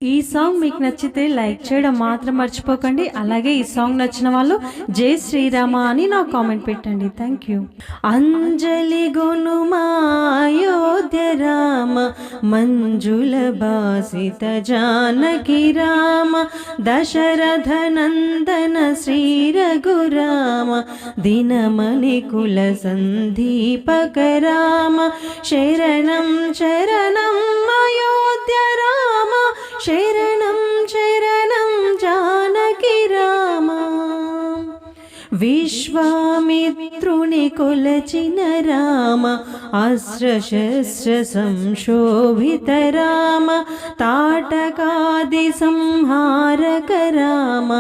ఈ సాంగ్ మీకు నచ్చితే లైక్ చేయడం మాత్రం మర్చిపోకండి. అలాగే ఈ సాంగ్ నచ్చిన వాళ్ళు జై శ్రీరామ అని నాకు కామెంట్ పెట్టండి. Thank you. అంజలి గునుమాయోధ్య రామ మంజుల బాసిత జానకి రామ దశరథ నందన శ్రీ రఘురామ దినమణి కుల సందీపక రామ శరణం శరణం అయోధ్య రామ శరణం శరణం జానకి రామ విశ్వామిత్రుని కొలచిన రామ అస్త్రశస్త్ర సంశోభిత రామ తాటకాది సంహారక రామ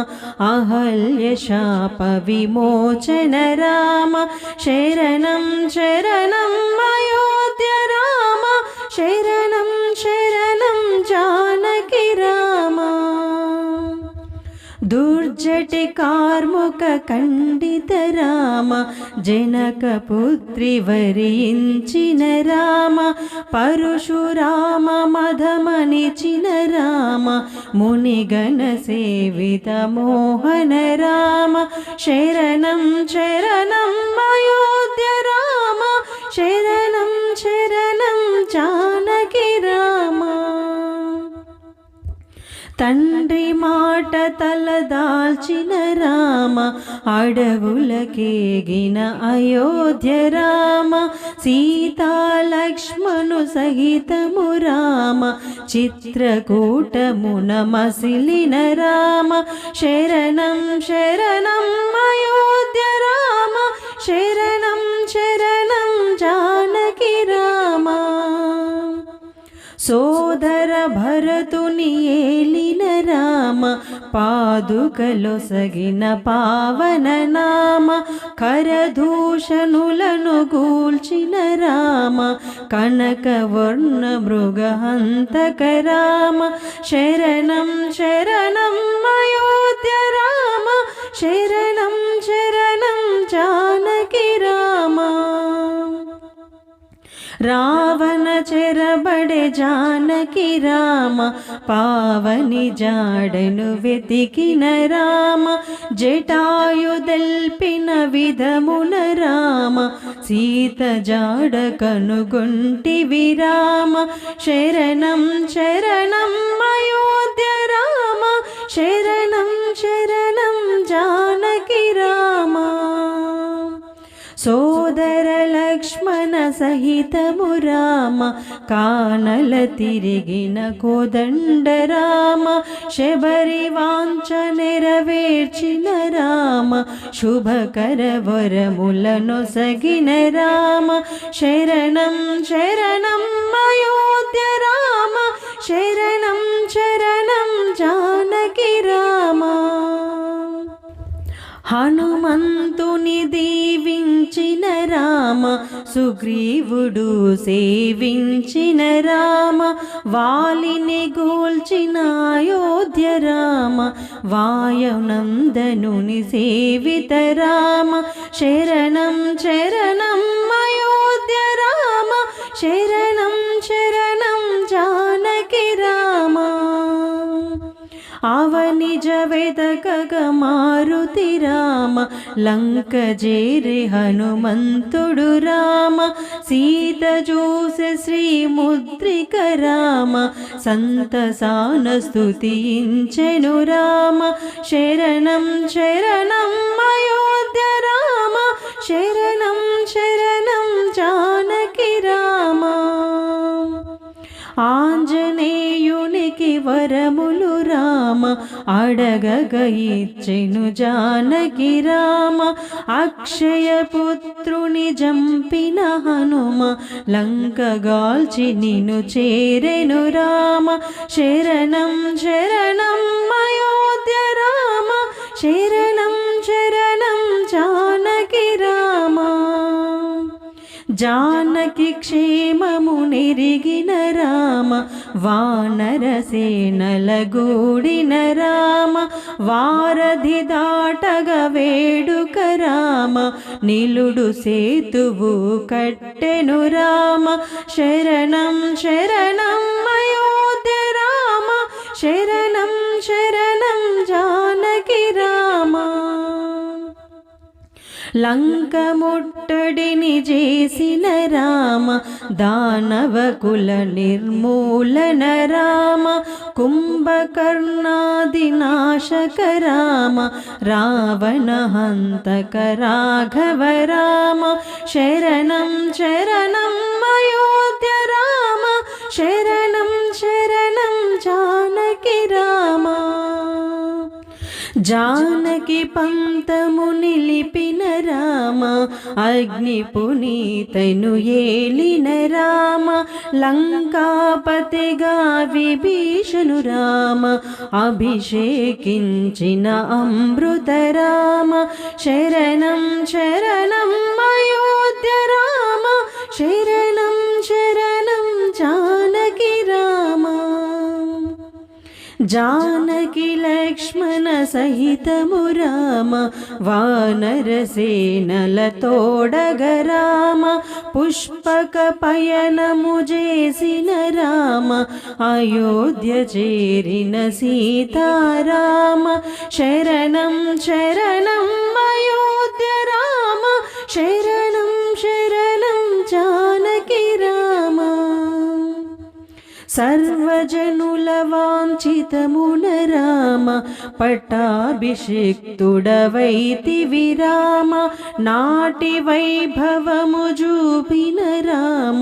అహల్య శాప విమోచన రామ శరణం శరణం అయోధ్య రామ శరణం శరణం జానకి రామ దుర్జటి కార్ముక ఖండిత రామ జనక పుత్రి వరించిన రామ పరశురామ మధమనిచిన రామ మునిగణ సేవిత మోహన రామ శరణం శరణం అయోధ్య రామ శరణం శరణం జానకి రామ తండ్రి మాట తలదాల్చిన రామ అడవులకేగిన అయోధ్య రామ సీతా లక్ష్మణు సహితము రామ చిత్రకూటమున మసిలిన రామ శరణం శరణం అయోధ్య రామ శరణం శరణం జానకి రామ సోదర భరతుని ఏలిన రామ పాదుకలొసగిన పావన నామ కరదూషణులను గూల్చిన రామ కనకవర్ణ మృగహంతక రామ శరణం శరణం అయోధ్య రామ శరణం శరణం జానకి రామ రావణ చెరబడే జానకి రామ పావని జాడను వెతికిన రామ జటాయుదల్పిన విధమున రామ సీత జాడ కనుగొంటివి రామ శరణం శరణం అయోధ్య రామ శరణం శరణం జానకి రామ సోదర లక్ష్మణ సహితము రామ కానల తిరిగిన కోదండ రామ శబరి వాంఛ నెరవేర్చిన రామ శుభకర వరములనొసగిన రామ శరణం శరణం అయోధ్య రామ శరణం శరణం జానకి రామ హనుమంతుని దీవించిన రామ సుగ్రీవుడు సేవించిన రామ వాలిని గోల్చిన అయోధ్య రామ వాయునందనుని సేవిత రామ శరణం శరణం అయోధ్య రామ శరణం శరణం జానకి రామ అవనిజ వెదకగ మారుతి రామ లంక జేరి హనుమంతుడు రామ సీత చూసె శ్రీముద్రిక రామ సంతసాన స్తుతించెను రామ శరణం శరణం అయోధ్య రామ శరణం శరణం జానకి రామ ఆంజనేయునికి వరములు రామ అడగగ ఇచ్చెను జానకి రామ అక్షయ పుత్రుని జంపిన హనుమ లంక గాల్చి నిన్ను చేరెను రామ శరణం శరణం అయోధ్య రామ శరణం శరణం జానకి రామ జానకి క్షేమము నెరిగిన రామ వానరసేనల గూడిన రామ వారధి దాటగ వేడుక రామ నిలుడు సేతువు కట్టెను రామ శరణం శరణం అయోధ్య రామ శరణం శరణం జానకి రామ. లంక ముట్టడిని చేసిన రామ, దానవకుల నిర్మూలన రామ, కుంభకర్ణాది నాశక రామ, రావణ హంతక రాఘవ రామ. శరణం శరణం అయోధ్య రామ, శరణం శరణం జానకి రామ. జానకి పంతము నిలిపిన రామ, అగ్ని పునీతను ఏలిన రామ, లంకాపతిగా విభీషణు రామ, అభిషేకించిన అమృత రామ. శరణం శరణం అయోధ్య రామ, శరణం శరణం జానకి రామ. జానకి లక్ష్మణ సహితము రామ, వానరసేనల తోడగ రామ, పుష్పక పయనము చేసిన రామ, అయోధ్య చేరిన సీతారామ. శరణం శరణం అయోధ్య రామ, శరణం శరణం జానకి రామ. సర్వజనుల వాంఛితమున రామ, పట్టాభిషిక్తుడవైతివి రామ, నాటి వైభవము చూపిన రామ,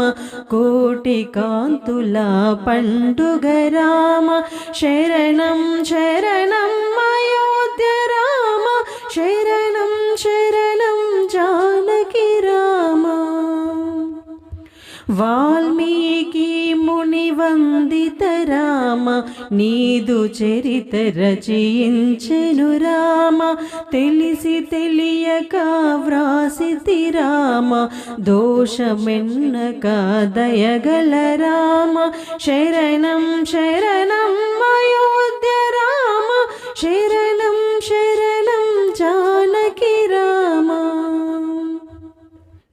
కోటి కాంతుల పండుగ రామ. శరణం శరణం అయోధ్య రామ, శరణం శరణం జానకి రామ. వాల్మీకి ముని వందిత రామ, నీదు చరిత రచయించెను రామ, తెలిసి తెలియక వ్రాసితి రామ, దోషమెన్నక దయగల రామ. శరణం శరణం అయోధ్య రామ, శరణం శరణం జానకి రామ.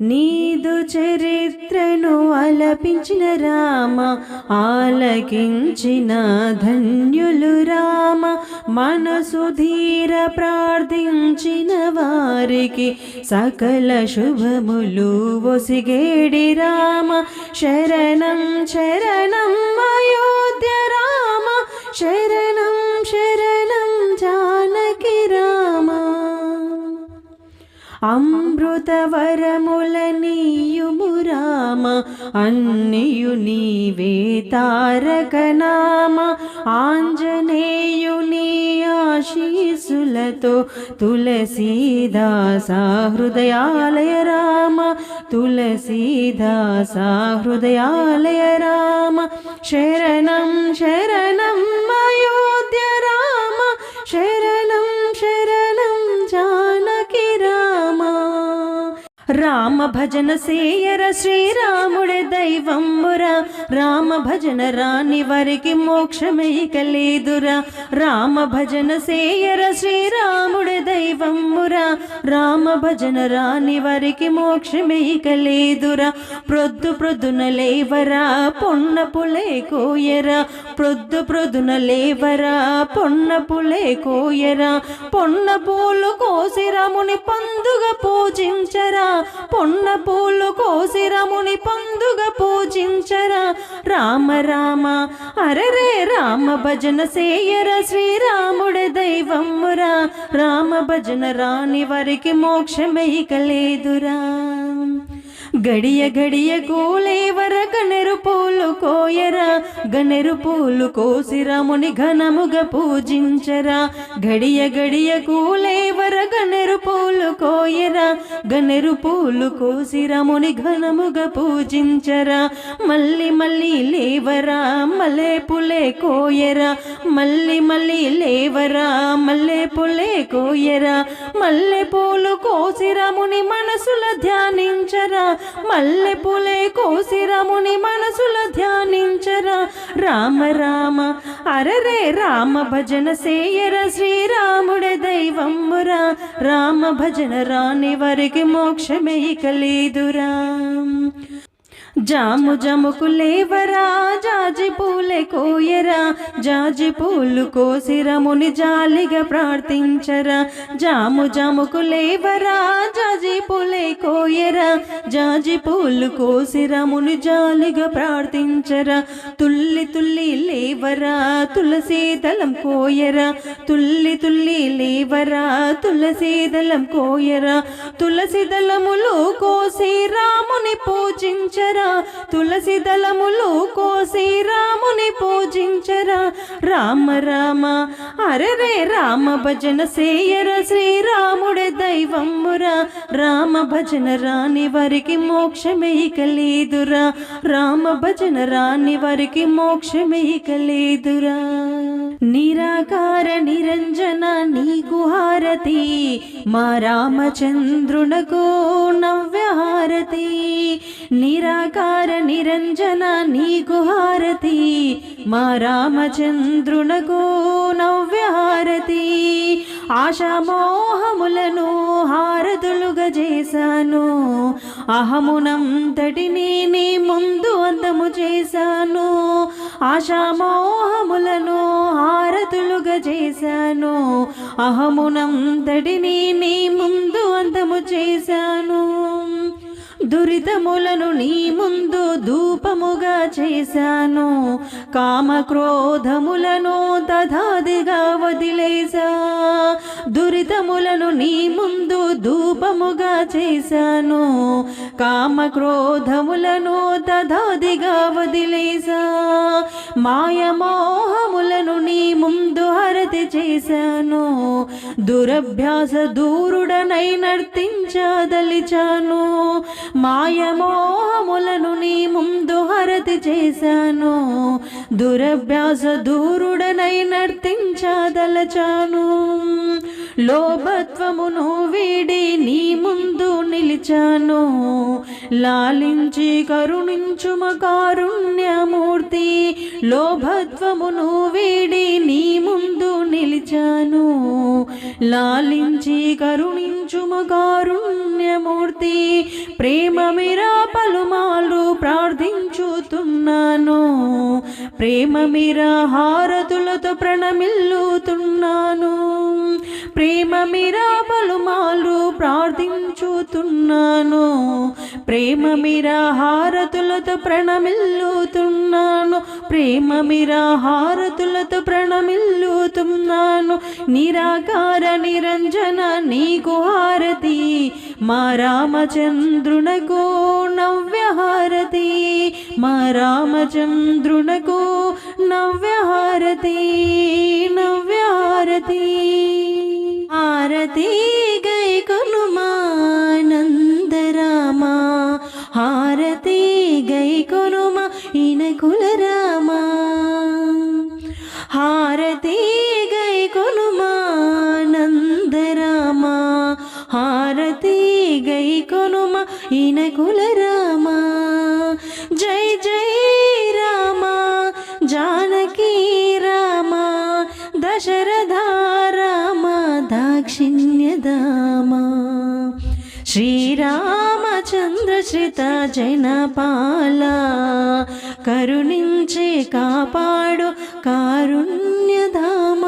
నీదు చరిత్రను అలపించిన రామ, ఆలకించిన ధన్యులు రామ, మనసు ధీర ప్రార్థించిన వారికి సకల శుభములు ఒసిగేడి రామ. శరణం శరణం అయోధ్య రామ, శరణం శరణం జానకి రామ. అమృత వరముల నీయుము రామ, అన్నియు నీవే తారక నామ, ఆంజనేయుని ఆశీసులతో తులసీదాస హృదయాలయ రామ, తులసీదాస హృదయాలయ రామ. శరణం శరణం అయోధ్య రామ, శరణం శరణం జానకి రామ. రామ భజన సేయర శ్రీరాముడే దైవమురా, రామ భజన రాని వారికి మోక్షమైక లేదురా. రామ భజన సేయర శ్రీరాముడే దైవమురా, రామ భజన రాని వారికి మోక్షమైక లేదురా. ప్రొద్దు ప్రొద్దున లేవరా పొన్న పులే కోయరా, ప్రొద్దు ప్రొద్దున లేవరా పొన్న పులే కోయరా, పొన్న పూలు కోసి రాముని పందుగ పూజించరా, పొన్న పూలు కోసి రాముని పందుగ పూజించరా. రామ రామ అరరే రామ భజన సేయర శ్రీరాముడే దైవమురా, రామ భజన రాని వారికి మోక్షమైక లేదురా. గడియ గడియ కూలేవర గనెరు పూలు కోయరా, గనెరు పూలు కోసి రాముని ఘనముగా పూజించరా. గడియ గడియ కూలేవర గనెరు పూలు కోయరా, గనెరు పూలు కోసి రాముని ఘనముగా పూజించరా. మళ్ళీ మళ్ళీ లేవరా మల్లె పులే కోయరా, మళ్ళీ మళ్ళీ లేవరా మల్లె పులే కోయరా. మల్లె పూలు కోసి రాముని మనసుల ధ్యానించరా, మల్లె పూలే కోసి రాముని మనసుల ధ్యానించరా. రామ రామ అరరే రామ భజన సేయర శ్రీరాముడే దైవమురా, రామ భజన రాని వారికి మోక్షమైక లేదురా. జాము జముకు లేవరా జాజి పూలే కోయరా, జాజి పూలు కోసిరముని జాలిగా ప్రార్థించరా. జాము జముకు లేవరా జాజి పూలే కోయరా, జాజి పూలు కోసిరముని జాలిగా ప్రార్థించరా. తుల్లి తుల్లి లేవరా తులసి దళం కోయరా, తుల్లి తుల్లి లేవరా తులసి దళం కోయరా. తులసి దళములు కోసి రాముని పూజించరా, తులసి దళములు కోసి రాముని పూజించరా. రామ రామ అరరే రామ భజన సేయర, శ్రీరాముడే దైవమురా. రామ భజన రాని వారికి మోక్షమే ఇక లేదురా, రామ భజన రాని వారికి మోక్షమే ఇక లేదురా. నిరాకార నిరంజన నీకు హారతి, మా రామచంద్రునకు నవ్యహారతి. నిరాకార నిరంజన నీకు హారతి, మా రామచంద్రునకు నవ్యహారతి. ఆశామోహములను హారతులుగా చేశాను, అహమునంతటిని నీ ముందు అంతము చేశాను. ఆశామోహములను హారతులుగా చేశాను, అహమునంతటిని నీ ముందు అంతము చేశాను. దురితములను నీ ముందు ధూపముగా చేశాను, కామక్రోధములను తథాదిగా వదిలేసా. దురితములను నీ ముందు ధూపముగా చేశాను, కామక్రోధములను తథాదిగా వదిలేసా. మాయమోహములను నీ ముందు హరతి చేశాను, దురభ్యాస దూరుడనై నర్తించదలిచాను. మాయమోహములను నీ ముందు హరతి చేశాను, దురభ్యాస దూరుడనై నర్తించదలచాను. లోభత్వమును వీడి నీ ముందు నిలిచాను, లాలించి కరుణించుమ కారుణ్యమూర్తి. లోభత్వమును వీడి నీ ముందు నిలిచాను, లాలించి కరుణించుమ కారుణ్యమూర్తి. ప్రేమ మీరా పలుమార్లు ప్రార్థించుతున్నాను, ప్రేమ మీరా హారతులతో ప్రణమిల్లుతున్నాను. ప్రేమ మీరా పలుమార్లు ప్రార్థించుతున్నాను, ప్రేమ మీరా హారతులతో ప్రణమిల్లుతున్నాను. ప్రేమ మీరా హారతులతో ప్రణమిల్లుతున్నాను. నిరాకార నిరంజన నీకు హారతి, మా రామచంద్రునకు నవ్యహారతి, మా రామచంద్రునకు నవ్యహారతి, నవ్యహారతి. హారతి గై కొనుమానంద రామ, హారతి గై కొనుమా ఇనకుల రామ. హారతి గై కొనుమానంద రామ, హారతి గై కొనుమా ఇనకుల రామ. జై జై రామ జానకి రామ, దశరథ రామ దాక్షిణ్యధామ. శ్రీరామచంద్ర శ్రిత జనపాల, కరుణించి కాపాడు కారుణ్యధామ.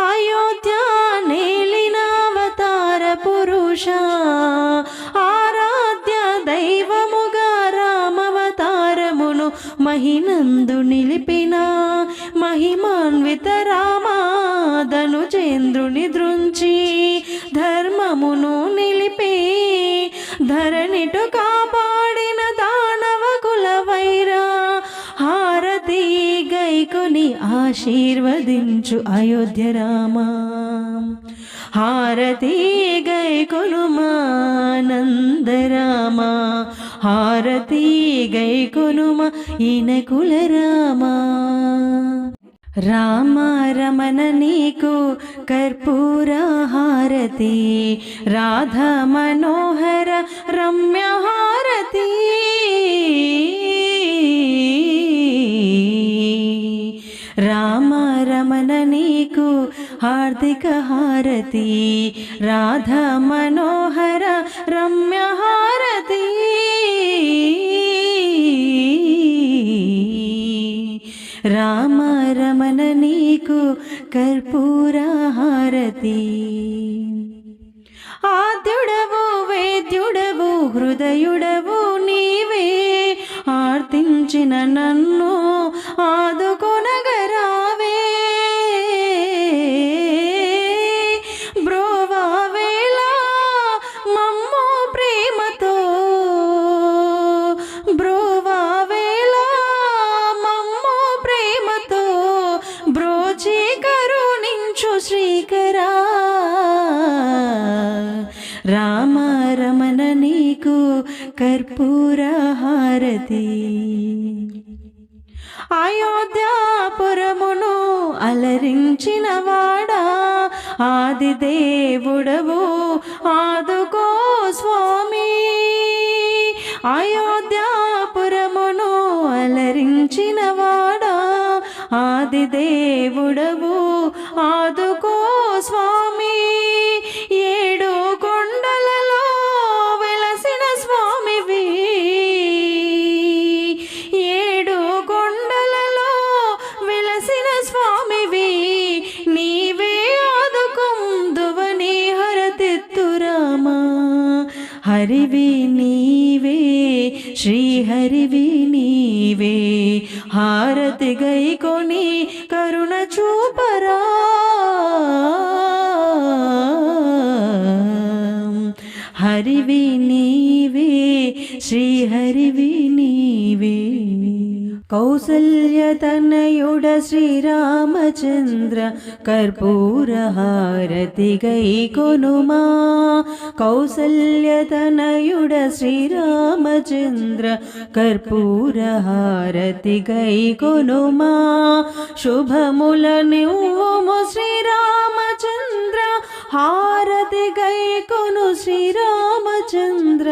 అయోధ్య నేలినావతార పురుష, ఆరాధ్య దైవముగా రామవతారమును మహినందు నిలిపిన మహిమాన్విత రామాదను చంద్రుని దృంచి ధర్మమును నిలిపి ధరణిటు కాపాడిన దానవ కుల వైరా. హారతి గైకొని ఆశీర్వదించు అయోధ్య రామ, హారతి గైకొనుమానంద రామ, హారతి గైకొనుమ ఇనకుల రామ. రామ రమణ నీకు కర్పూర హారతి, రాధా మనోహర రమ్య హారతి. రామ రమణ నీకు హార్దిక హారతి రాధా మనోహర రమ్య హారతి రామ రమణ నీకు కర్పూర హారతి ఆద్యుడవు వేద్యుడవు హృదయుడవు నీవే ఆర్తించిన నన్ను ఆదుకొనగరావే బ్రోవావేలా మమ్ము ప్రేమతో బ్రోవావేలా మమ్ము ప్రేమతో బ్రోచి కరుణించు శ్రీకరా రామ రమణ నీకు కర్పూర హారతి అయోధ్యాపురమును అలరించిన వాడా ఆది దేవుడవు ఆదుకో స్వామి అయోధ్యాపురమును అలరించిన వాడా ఆది దేవుడవు ఆదుకో స్వామి ఏడు కొండలలో వెలసిన స్వామివి ఏడు కొండలలో వెలసిన స్వామివి నీవే ఆదుకుందువని హరతిత్తురామా హరివి నీవే శ్రీహరివి నీవే హారతి గైకొని కరుణ చూపరా హరివి నీవే శ్రీహరివి నీవే కౌసల్యతనయుడ శ్రీరామచంద్ర కర్పూర హారతి గైకొనుమా కౌసల్యతనయుడ శ్రీరామచంద్ర కర్పూర హారతి గైకొనుమా శుభముల నివ్వుము శ్రీరామచంద్ర హారతి గైకొను శ్రీరామచంద్ర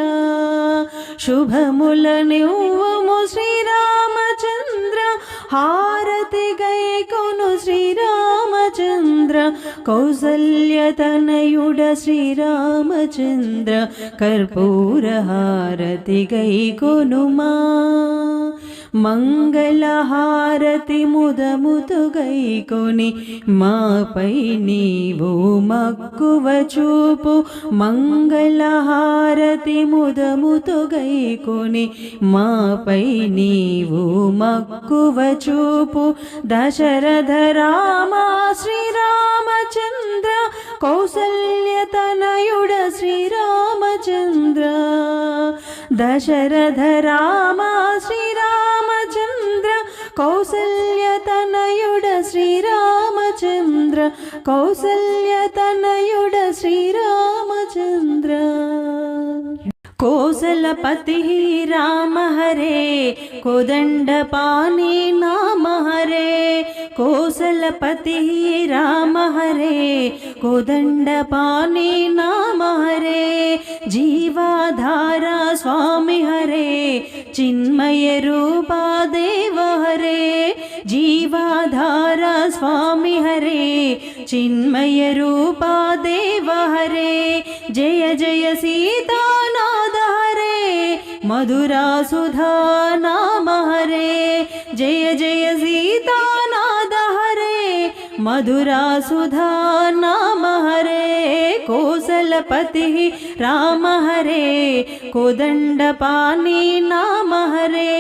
శుభముల నివ్వుము శ్రీరామచంద్ర హారతి గైకొను శ్రీరామచంద్ర కౌసల్యతనయుడ శ్రీరామచంద్ర కర్పూర హారతి గైకొనుమా మంగళహారతి ముదముతు గైకొని మాపై నీవు మక్కువ చూపు మంగళహారతి ముదముతు గైకొని మాపై నీవు మక్కువ చూపు దశరథ రామ శ్రీరామచంద్ర కౌసల్యతనయుడ శ్రీరామచంద్ర దశరథ రామ శ్రీరామచంద్ర కౌసల్యతనయుడ శ్రీరామచంద్ర కౌసల్యతనయుడ శ్రీరామచంద్ర కోసలపతి రామ హరే కోదండపాణి నామ హరే కోసలపతి రామ హరే కోదండపాణి నామ హరే జీవాధార స్వామి హరే చిన్మయ రూపా దేవ హరే జీవాధార స్వామి హరే చిన్మయ రూపా దేవ హరే జయ జయ సీతానాథ హరే మధురా సుధా నామ హరే జయ జయ సీతానాథ హరే మధురా సుధా నామ హరే కోసలపతి రామ హరే కోదండపాణి నామ హరే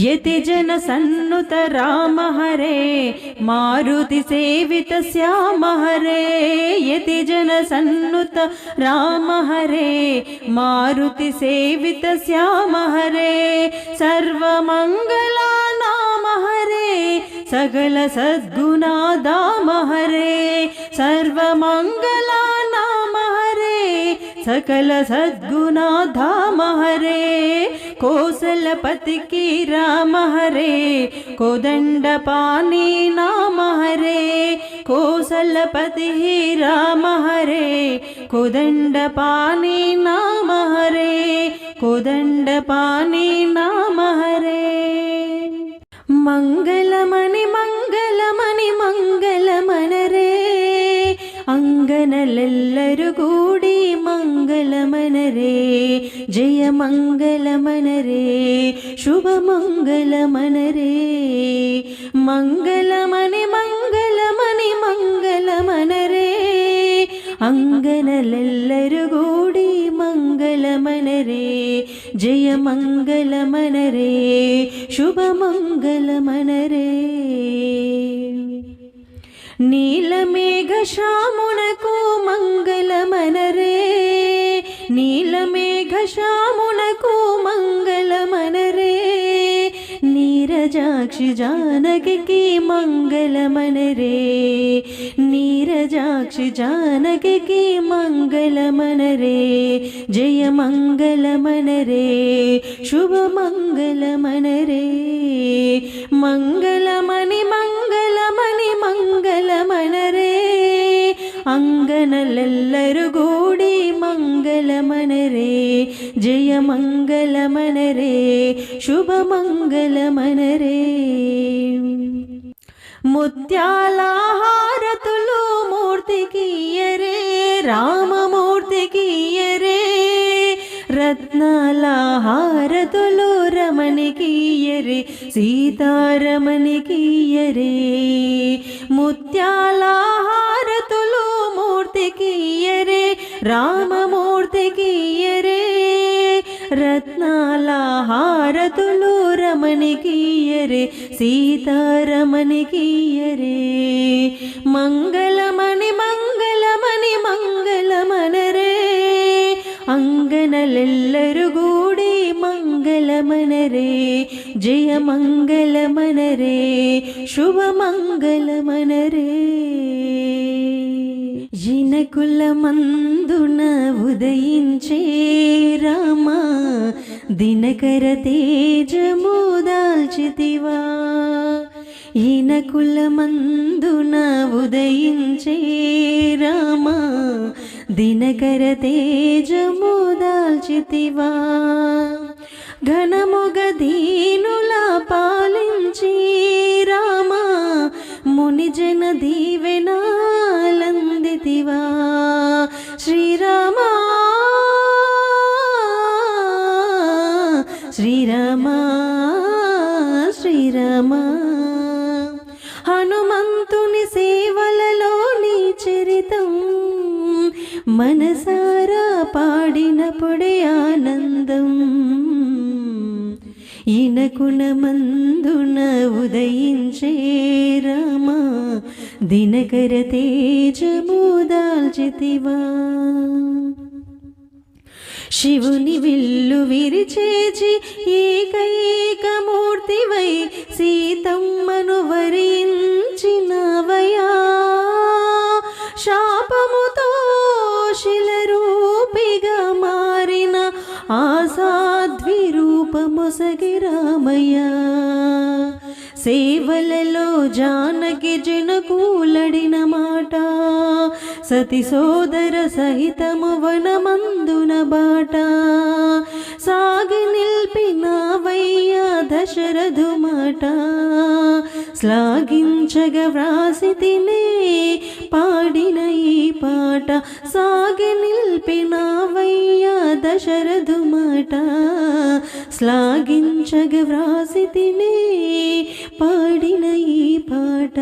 యతి జన సన్నుత రామ హరే మారుతి సేవిత శ్యామ హరే యతి జన సన్నుత రామ హరే మారుతి సేవిత శ్యామ హరే సర్వమంగళ నామ హరే సకల సద్గుణా దామ హరే సర్వమంగళ నామ హరే सकल सद्गुना धाम हरे कौसलपति की राम हरे कोदंडपाणि नाम हरे कौसलपति राम हरे कोदंडपाणि नाम हरे कोदंडपाणि नाम हरे मंगलमणि मंगलमणि मंगलमणि ಎಲ್ಲರೂ ಕೂಡಿ ಮಂಗಲಮನರೇ ಜಯ ಮಂಗಲಮನರೇ ಶುಭ ಮಂಗಲಮನರೇ ಮಂಗಲಮನೆ ಮಂಗಲಮನೆ ಮಂಗಲಮನರೇ ಅಂಗನಲೆಲ್ಲರೂ ಕೂಡಿ ಮಂಗಲಮನರೇ ಜಯ ಮಂಗಲಮನರೇ ಶುಭ ಮಂಗಲಮನರೇ నీలమేఘ శ్యామునకు మంగళమనరే నీలమేఘ శ్యామునకు మంగళమనరే నీరజాక్షి జానకి మంగళమనరే నీరజాక్షి జానకి మంగళమనరే జయ మంగళమనరే శుభ మంగళమనరే మంగళమణి మంగళమణి మంగళమనరే అంగనలెల్లరు గూడి మంగళమనరే జయ మంగళమనరే శుభ మంగళమనరే ముత్యాల హారతులు మూర్తికియరే రామమూర్తికియరే రత్నాల హారతులు రమణికియరే సీతారమణికియరే ముత్యాల హారతులు మూర్తికియరే రామమూర్తికియరే రత్నాల హారతులు రమణికియరే సీతారమణికియరే మంగళమణి మంగళమణి మంగళమనరే అంగనలెల్లరు గూడి మంగళమనరే జయ మంగళమనరే శుభ మంగళమనరే జినకుల మందున ఉదయించే రామ దినకర తేజము దాల్చితివా ఈనకుల మందున ఉదయించే రామ దినకర తేజము దాల్చితివా ఘనముగ దీనుల పాలించి రామ మునిజన దీవెనాలందితివా శ్రీరామ శ్రీరామ శ్రీరామ హనుమంతుని సేవలలోని చరితం మనసారా పాడినప్పుడే ఆనందం ఈనకుల మందున ఉదయించే రామ దినకర తేజము దాల్చితివా శివుని విల్లు విరిచేచి ఏకైకమూర్తివై సీతమ్మను వరించినవయా శాపముతో శిలరూపిగా మారిన ఆసాధ్వి రూపమొసగి రామయ్య సేవలలో జానకి జనకూలడిన మాట సతి సోదర సహితము వనమందున బాట సాగి నిల్పినవయ్య దశరథు మాట శ్లాఘించగ వ్రాసితినే పాడిన ఈ పాట సాగి నిల్పినవయ్య దశరథు మాట శ్లాఘించగ వ్రాసితినే పాడిన ఈ పాట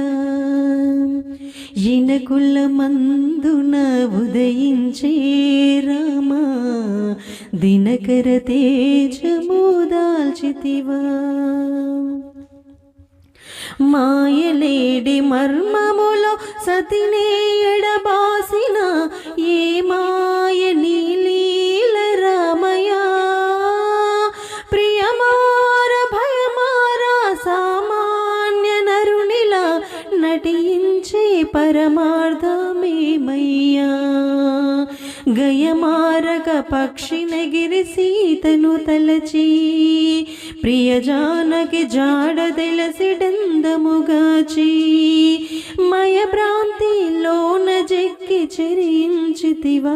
ఈనకుల మందున ఉదయించే రామ దినకర తేజము దాల్చితివా మాయలేడి మర్మములో సతినే ఎడబాసిన ఏ మాయ నీలీల రామయ ప్రియమార భయమార సామాన్య నరునిలా నటించే పరమార్థమేమయ్యా గయమారక పక్షినగిరి సీతను తలచి ప్రియ జానకి జాడ తెలిసిడందముగాచి మయ భ్రాంతిలోన జెక్కి చెరించితివా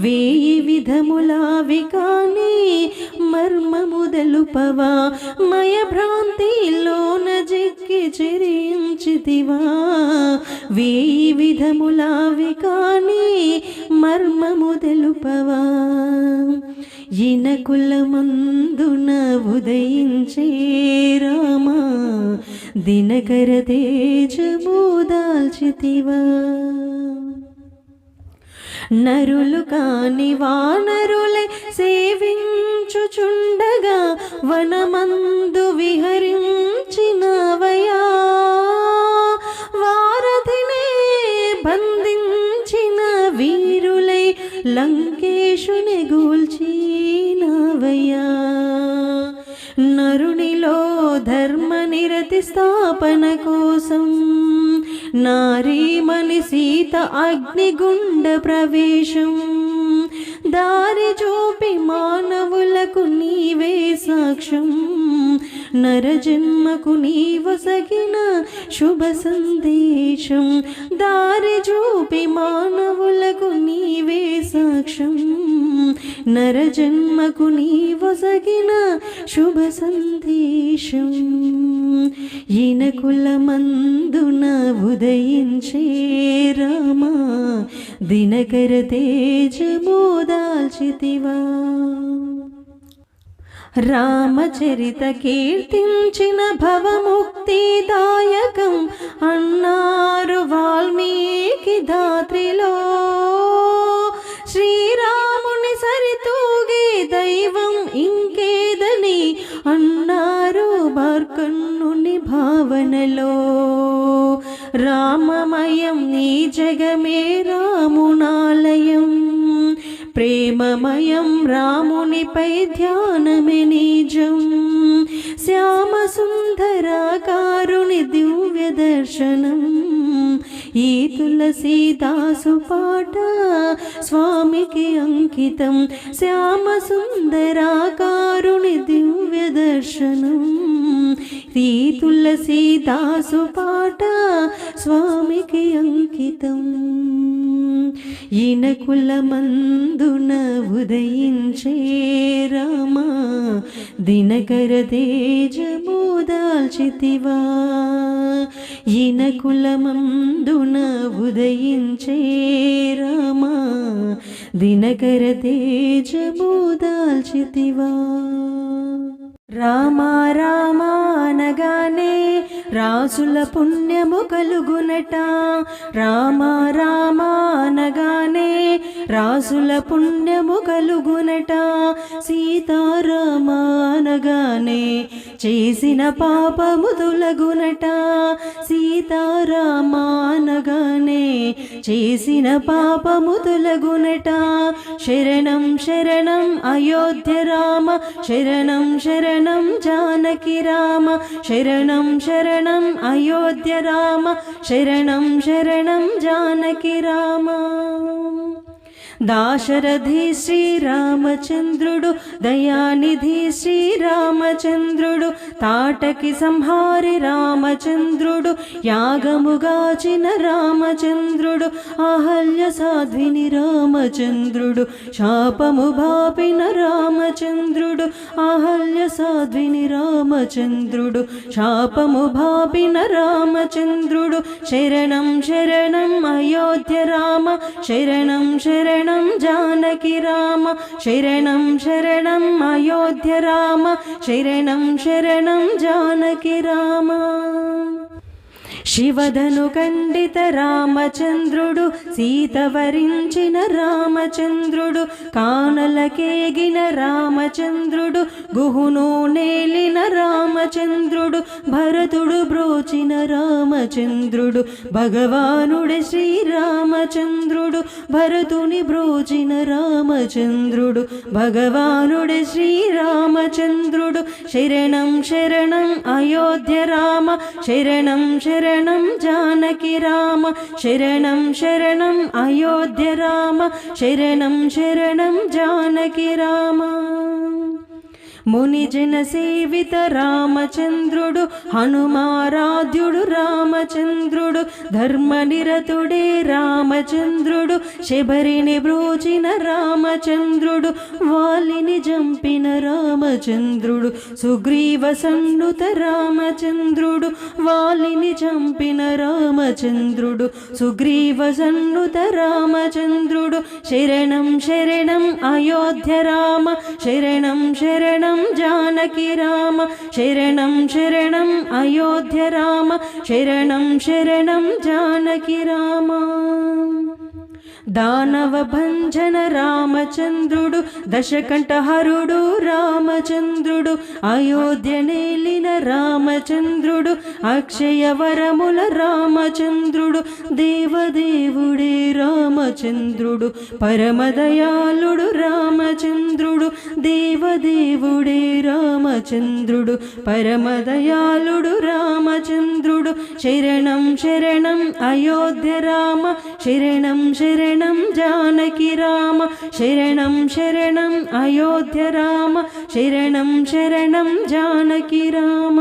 వేయి విధములావి కాని మర్మము తెలుపవా మయ భ్రాంతిలోన జెక్కి చెరించి నిలిచితివా వేయి విధములావి కాని మర్మము తెలుపవా ఇనకులమందున ఉదయించే రామా దినకర తేజము దాల్చితివా నరులు కాని వానరులై సేవించుచుండగా వనమందు విహరించినవయా వారధినే బంధించిన వీరులై లంకేశుని గూల్చినవయా నరునిలో ధర్మ నిరతి స్థాపన కోసం నారీమణి సీత అగ్నిగుండ ప్రవేశం దారి చూపి మానవులకు నీవే సాక్ష్యం నరజన్మకు నీవసగిన శుభ సందేశం దారి చూపి మానవులకు నీవే సాక్ష్యం నరజన్మకు నీవసగిన శుభ సందేశం ఇనకులమందున ఉదయించే రామా దినకర తేజము దాల్చితివా రామచరిత కీర్తించిన భవముక్తిదాయకం అన్నారు వాల్మీకి ధాత్రిలో శ్రీరాముని సరితూగే దైవం ఇంకేదని అన్నారు బార్కన్నుని భావనలో రామమయం నీ జగమే రామునాలయం ప్రేమమయం రామునిపై ధ్యానమే నిజం శ్యామ సుందరాకారుని దివ్య దర్శనం ఈ తులసీదాసు పాట స్వామికి అంకితం శ్యామ సుందరాకారుని దివ్య దర్శనం ఈ తులసీదాసు పాట స్వామికి అంకితం ఇనకులమందున ఉదయించే రామా దినకర తేజము దాల్చితివా ఇనకులమందున ఉదయించే రామా దినకర తేజము దాల్చితివా రామ రామ అనగానే రాసుల పుణ్యము కలుగునట రామ రామ అనగానే రాసుల పుణ్యము కలుగునట సీతారామ అనగానే చేసిన పాపము తొలగునట సీతారామ అనగానే చేసిన పాపము తొలగునట శరణం శరణం అయోధ్య రామ శరణం శరణం జానకి రామ శరణం శరణం అయోధ్య రామ శరణం శరణం జానకి రామ దాశరథి శ్రీరామచంద్రుడు దయానిధి శ్రీరామచంద్రుడు తాటకి సంహారి రామచంద్రుడు యాగముగాచిన రామచంద్రుడు అహల్య సాధ్విని రామచంద్రుడు శాపము బాపిన రామచంద్రుడు అహల్య సాధ్విని రామచంద్రుడు శాపము బాపిన రామచంద్రుడు శరణం శరణం అయోధ్య రామ శరణం శరణం జానకి రామ శరణం శరణం అయోధ్య రామ శరణం శరణం జానకి రామ శివధను ఖండిత రామచంద్రుడు సీత వరించిన రామచంద్రుడు కానలకేగిన రామచంద్రుడు గుహును నేలిన రామచంద్రుడు భరతుడు బ్రోచిన రామచంద్రుడు భగవానుడి శ్రీరామచంద్రుడు భరతుని బ్రోచిన రామచంద్రుడు భగవానుడి శ్రీరామచంద్రుడు శరణం శరణం అయోధ్య రామ శరణం శరణం జానకి రామ శరణం శరణం అయోధ్య రామ శరణం శరణం జానకి రామ మునిజన సేవిత రామచంద్రుడు, హనుమారాధ్యుడు రామచంద్రుడు, ధర్మనిరతుడే రామచంద్రుడు, శబరిని బ్రోచిన రామచంద్రుడు, వాలిని జంపిన రామచంద్రుడు, సుగ్రీవ సన్నుత రామచంద్రుడు, వాలిని చంపిన రామచంద్రుడు, సుగ్రీవ సన్నుత రామచంద్రుడు, శరణం శరణం అయోధ్య రామ, శరణం శరణం జానకి రామ, శరణం శరణం అయోధ్య రామ, శరణం శరణం జానకి రామ. దానవ భంజన రామచంద్రుడు, దశకంఠహరుడు రామచంద్రుడు, అయోధ్య నేలిన రామచంద్రుడు, అక్షయ వరముల రామచంద్రుడు, దేవదేవుడే రామచంద్రుడు, పరమదయాళుడు రామచంద్రుడు, దేవదేవుడే రామచంద్రుడు, పరమదయాళుడు రామచంద్రుడు, శరణం శరణం అయోధ్య రామ, శరణం శరణం జానకి రామ, శరణం శరణం అయోధ్య రామ, శరణం శరణం జానకి రామ.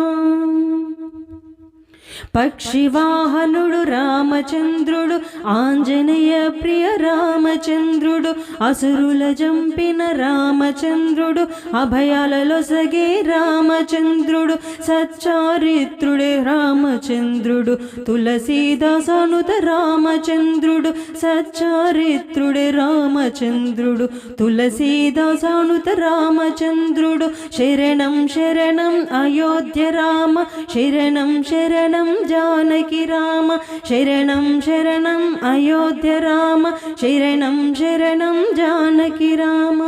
పక్షివాహనుడు రామచంద్రుడు, ఆంజనేయ ప్రియ రామచంద్రుడు, అసురుల జంపిన రామచంద్రుడు, అభయాలలో సగే రామచంద్రుడు, సచ్చారిత్రుడే రామచంద్రుడు, తులసీదాసనుత రామచంద్రుడు, సచ్చారిత్రుడే రామచంద్రుడు, తులసీదాసనుత రామచంద్రుడు, శరణం శరణం అయోధ్య రామ, శరణం శరణం జానకి రామ, శరణం శరణం అయోధ్య రామ, శరణం శరణం జానకి రామ.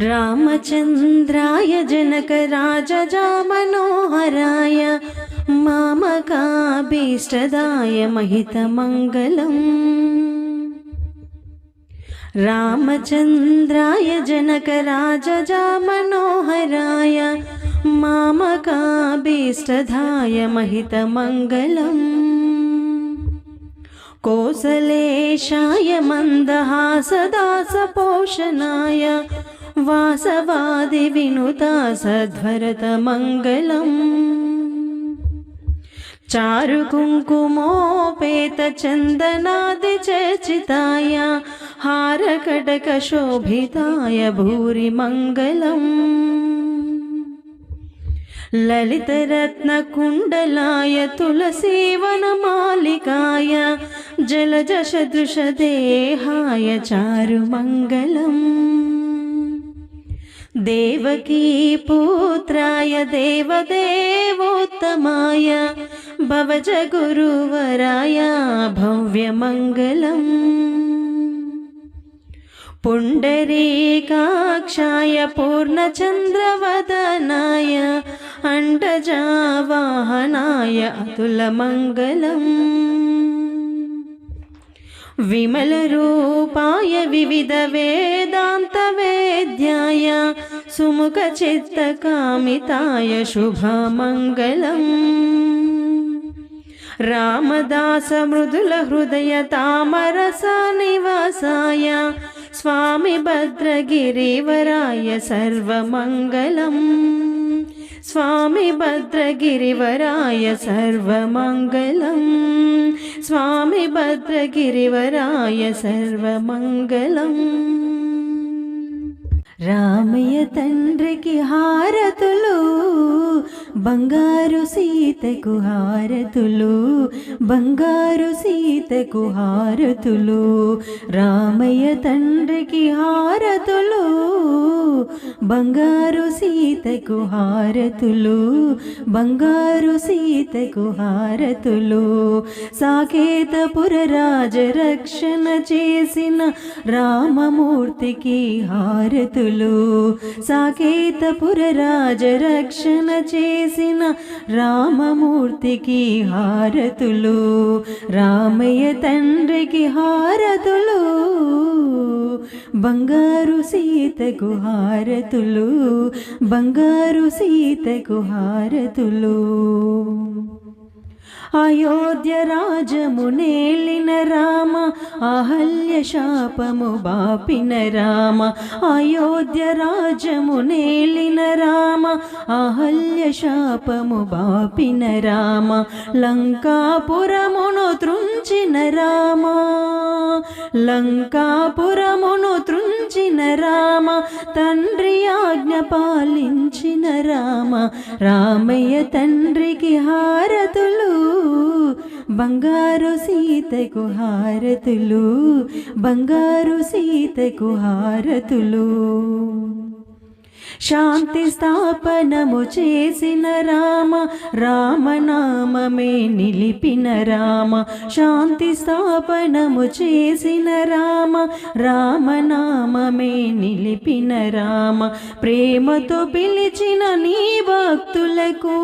రామచంద్రాయ జనక రాజా మనోహరాయ, మామకాభీష్టదాయ మహితమంగళం. రామచంద్రాయ జనక రాజా మనోహరాయ, మామకాభీష్టదాయ మహితమంగళం. కోసలేశాయ మందహాసదాసపోషణాయ, వాసవాది వినుతా సద్భరతమంగళం. చారు కుంకుమోపేత చందనాది చర్చితాయ, హారకటక శోభితాయ భూరి మంగళం. లలితరత్న కుండలాయ తులసీవనమాలికాయ, జలజ సదృశ దేహాయ చారు మంగళం. దేవకీ పుత్రాయ దేవదేవోత్తమాయ, భవజ గురువరాయ భవ్యమంగళం. పుండరీకాక్షాయ పూర్ణచంద్రవదనాయ, అండజావాహనాయ అతులమంగళం. విమలరూపాయ వివిధ వేదాంత వేద్యాయ, సుముఖ చిత్తకామితాయ శుభమంగళం. రామదాస మృదుల హృదయ తామరస నివాసాయ, స్వామి భద్రగిరివరాయ సర్వమంగళం. స్వామి భద్రగిరివరాయ సర్వమంగళం, స్వామి భద్రగిరివరాయ సర్వమంగళం. రామయ్య తండ్రికి హారతులు, బంగారు సీతకు హారతులు, బంగారు సీతకు హారతులు. రామయ్య తండ్రికి హారతులు, బంగారు సీతకు హారతులు, బంగారు సీతకు హారతులు. సాకేతపుర రాజరక్షణ చేసిన రామమూర్తికి హారతులు, సాకేతపుర రాజరక్షణ చేసిన రామమూర్తికి హారతులు. రామయ్య తండ్రికి హారతులు, బంగారు సీతకు హారతులు, బంగారు సీతకు హారతులు. అయోధ్య రాజమునేలిన రామ అహల్య శాపము బాపిన రామ అయోధ్య రాజమునేలిన రామ అహల్య శాపము బాపిన రామ లంకాపురమును త్రుంచిన రామ లంకాపురమును త్రుంచిన రామ తండ్రి ఆజ్ఞ పాలించిన రామ రామయ్య తండ్రికి హారతులు బంగారు సీతకు హారతులు బంగారు సీతకు హారతులు శాంతి స్థాపనము చేసిన రామ రామనామమే నిలిపిన రామ శాంతి స్థాపనము చేసిన రామ రామనామమే నిలిపిన రామ ప్రేమతో పిలిచిన నీ భక్తులకు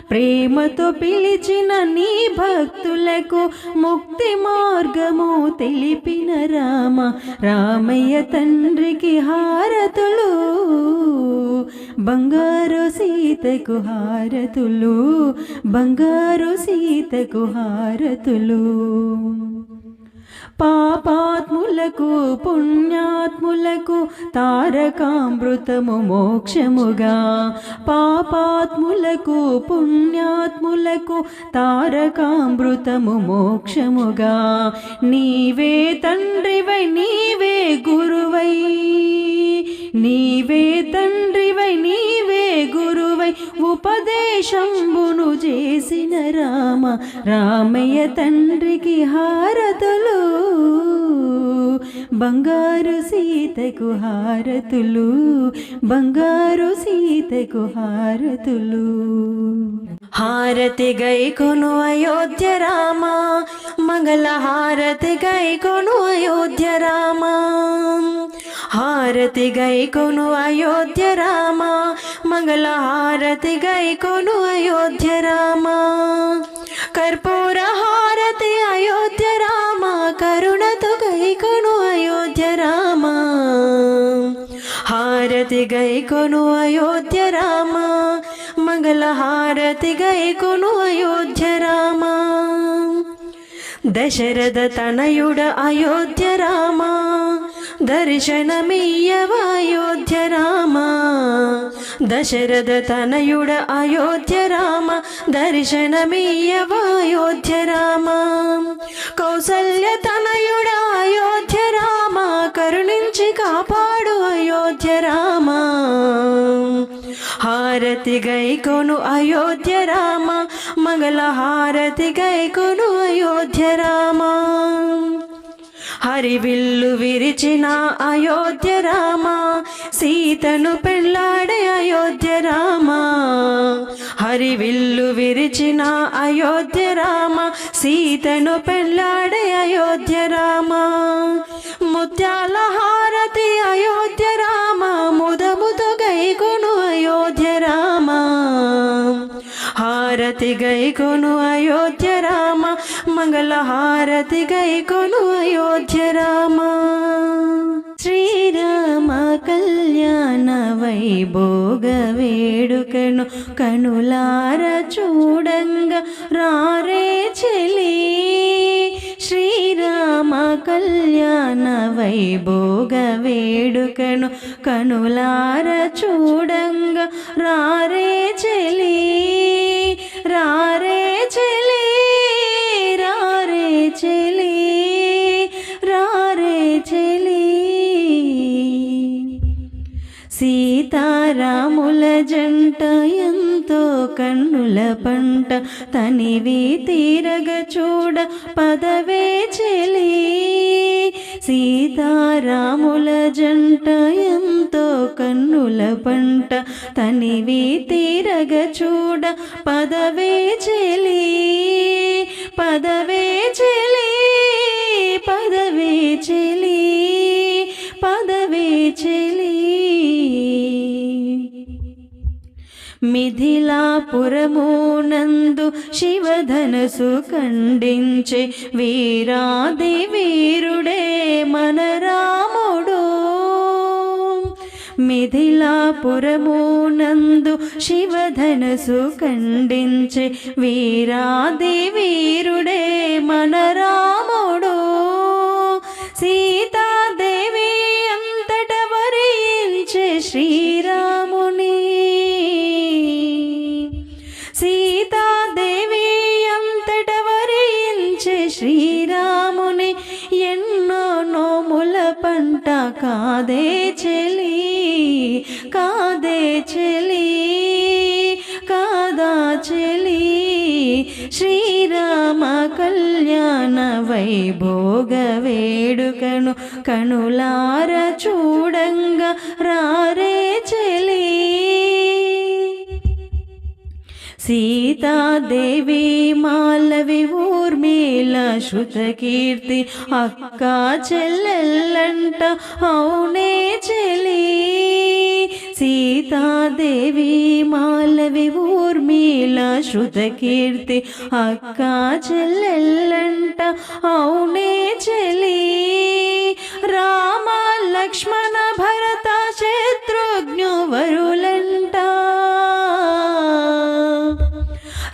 ప్రేమతో పిలిచిన నీ భక్తులకు ముక్తి మార్గము తెలిపిన రామ రామయ్య తండ్రికి హారతులు బంగారు సీతకు హారతులు బంగారు సీతకు హారతులు పాపాత్ములకు పుణ్యాత్ములకు తారకామృతము మోక్షముగా పాపాత్ములకు పుణ్యాత్ములకు తారకామృతము మోక్షముగా నీవే తండ్రివై నీవే గురువై నీవే తండ్రివై నీవే గురువై ఉపదేశంబును చేసిన రామ రామయ్య తండ్రికి హారతులు బంగారు సీతకు హారతులు బంగారు సీతకు హారతులు హారతి గైకొను అయోధ్య రామ మంగళ హారతి గైకొను అయోధ్య రామ హారతి గైకొను అయోధ్య రామ మంగళ హారతి గైకొను అయోధ్య రామ కర్పూర హారతి అయోధ్య రామ కరుణతో గైకొను అయోధ్య రామ హారతి గైకొను అయోధ్య రామ మంగళ హారతి గైకొను అయోధ్య రామ దశరథ తనయుడ అయోధ్య రామ దర్శనమియ్యవ అయోధ్య రామ దశరథ తనయుడ అయోధ్య రామ దర్శనమియ్యవ అయోధ్య రామ కౌసల్య తనయుడ అయోధ్య రామ కరుణించి కాపాడు అయోధ్య రామ హారతి గైకొను అయోధ్య రామ మంగళ హారతి గైకొను అయోధ్య రామ హరివిల్లు విరిచిన అయోధ్య రామ సీతను పెళ్ళాడే అయోధ్య రామ హరివిల్లు విరిచిన అయోధ్య రామ సీతను పెళ్ళాడే అయోధ్య రామ ముత్యాల హారతి అయోధ్య రామ ముదముతో గైకొను అయోధ్య రామ హారతి గైకొను అయోధ్య రామ మంగళ హారతి గైకొను అయోధ్య రామ శ్రీరామ కళ్యాణ వైభోగ వేడుకను కనులార చూడంగా రారే చెలి శ్రీరామ కళ్యాణ వైభోగ వేడుకను కనులార చూడంగా రారే చెలి రారే చెలి రారే చెలి రారే చెలి సీతారాముల జంట ఎంతో కన్నుల పంట తనివి తీరగ చూడ పదవే చెలి సీతారాముల జంట ఎంతో కన్నుల పంట తనివి తీరగ చూడ పదవే చెలి పదవే చెలి పదవే చెలి పదవే చెలి మిథిలాపురమునందు శివధనసు ఖండించే వీరాది వీరుడే మన రాముడు మిథిలాపురమునందు శివధనసు ఖండించే వీరాది వీరుడే మన రాముడు. సీతాదేవి అంతట వరించే శ్రీరాముని, సీతాదేవి అంతట వరించే శ్రీరాముని. ఎన్నో నోముల పంట కాదే చెలి, కాదే చెలి, కాదా చెలి. శ్రీరామ కళ్యాణ వైభోగ వేడుకను కనులార చూడంగా రారే చెలి. సీతాదేవి మాలవి ఊర్మిళ శృతకీర్తి అక్క చెల్లెల్లంట అవునే చెలి. సీతాదేవి మాలవి ఊర్మిళ శృతకీర్తి అక్క చెల్లెల్లంట అవునే చెలి. రామ లక్ష్మణ భరత శత్రుఘ్ను వరులంట,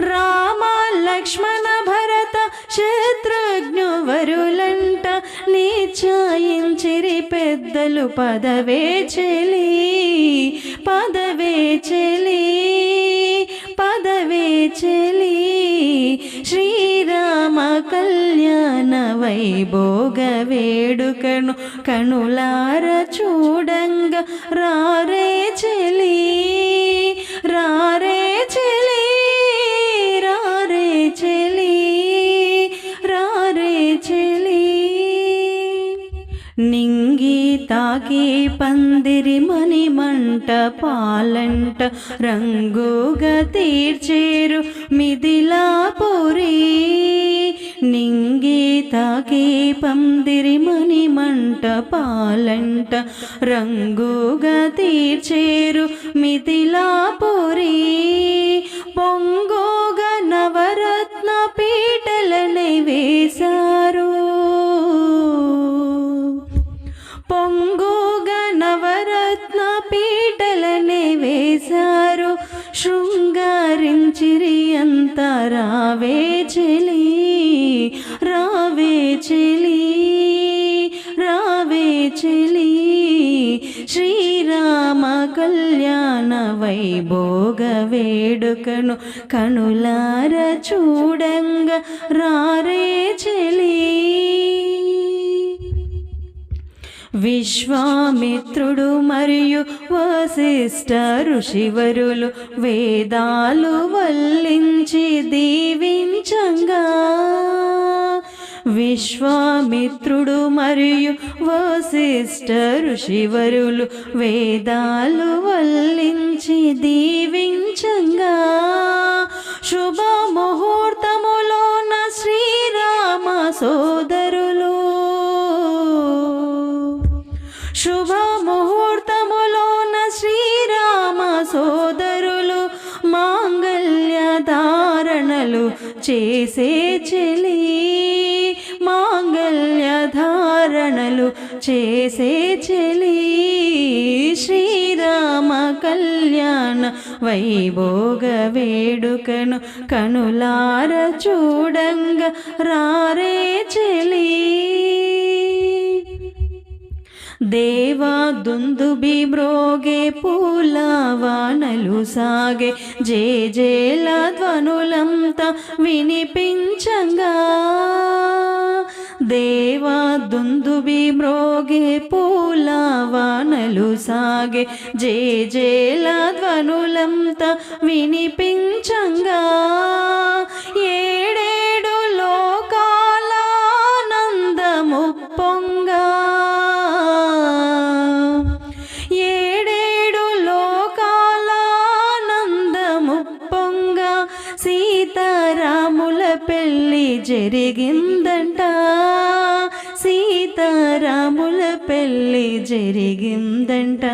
రామ లక్ష్మణ భరత శత్రుఘ్ను వరులంట. నిశ్చయించిరి పెద్దలు పదవే చెలి, పదవే చెలి, పదవే చెలి. శ్రీరామ కళ్యాణ వైభోగ వేడుకను కనులార చూడంగా రారే చెలి, రారే చెలి, రారే చెలి, రారే చెలి. నింగి తాకి పందిరి మణిమంట పాలంట రంగుగా తీర్చేరు మిథిలాపురి. నింగి తాకి పందిరి మణిమంట పాలంట రంగుగా తీర్చేరు మిథిలాపురి. పొంగుగా నవరత్న పీటలనై వేశారు, పొంగుగా నవరత్న పీటలనే వేశారు. శృంగారించిరి అంత రావే చెలి, రావే చెలి, రావే చెలి. శ్రీరామ కళ్యాణ వైభోగ వేడుకను కనులార చూడంగా రారే చెలి. విశ్వామిత్రుడు మరియు వశిష్ఠ ఋషివరులు వేదాలు వల్లించి దీవించంగా, విశ్వామిత్రుడు మరియు వశిష్ఠ ఋషివరులు వేదాలు వల్లించి దీవించంగా. శుభ ముహూర్తములోన శ్రీరామ సోదరులు, శుభ ముహూర్తములోన శ్రీరామ సోదరులు మాంగళ్య ధారణలు చేసే చెలి, మాంగళ్య ధారణలు చేసే చెలి. శ్రీరామ కళ్యాణ వైభోగ వేడుకను కనులార చూడంగా రారే చెలి. దేవా దుందుబి మ్రోగే పూలవానలు సాగే జేజేల ధ్వనులంతా వినిపించంగా, దేవా దుందుబి మ్రోగే పూలవానలు సాగే జేజేల ధ్వనులంతా వినిపించంగా. ఏడేడు లోకాల ఆనందము పొంగా, ఏడేడు లోకాల ఆనందము పొంగా. సీతారాముల పెళ్ళి జరిగిందంట, సీతారాముల పెళ్ళి జరిగిందంట.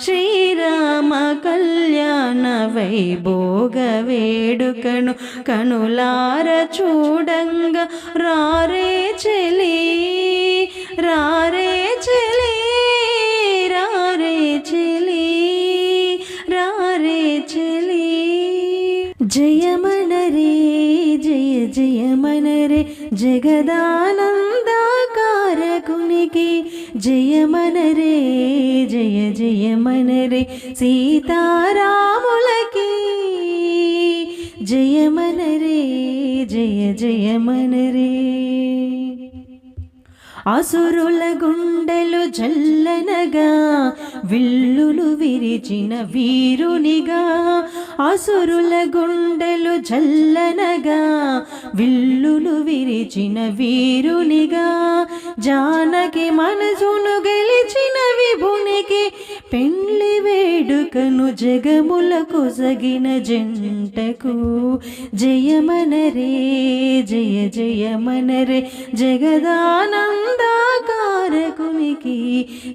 శ్రీరామ కళ్యాణ వైభోగ వేడుకను కనులార చూడంగా రారే చెలి, రారే చెలి, రారే జయమనరే జయ జయమనరే జగదానందకారకునికి జయమనరే జయ జయమనరే సీతారాములకి జయమనరే జయ జయమనరే అసురుల గుండెలు జల్లనగా విల్లులు విరిచిన వీరునిగా అసురుల గుండెలు జల్లనగా విల్లులు విరిచిన వీరునిగా జానకి మనసును గెలిచిన విభునికి పెండ్లి వేడుకను జగములకు సగిన జంటకు జయమనరే జయ జయమనరే జగదానందకారకునికి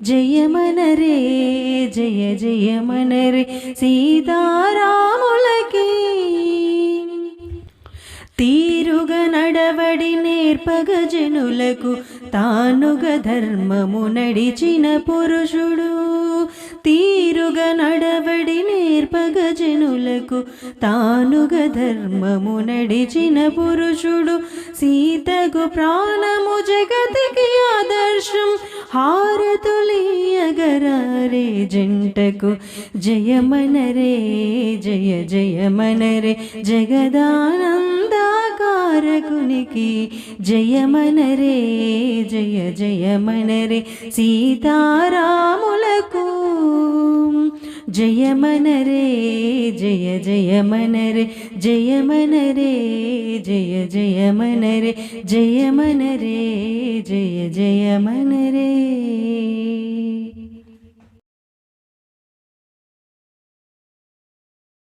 జయమనరే జయ జయమనరే సీతారాములకి తీరుగా నడవడి నేర్పగ జనులకు తానుగా ధర్మము నడిచిన పురుషుడు తీరుగా నడవడి నేర్పగ జనులకు తానుగా ధర్మము నడిచిన పురుషుడు సీతకు ప్రాణము జగతికి ఆదర్శం హారతులియగరారే జంటకు జయమనరే జయ జయమనరే జగదానందకారకునికి జయమనరే జయ జయమనరే సీతారాములకు జయమనరే జయ జయమనరే జయమనరే జయ జయమనరే జయమనరే జయ జయమనరే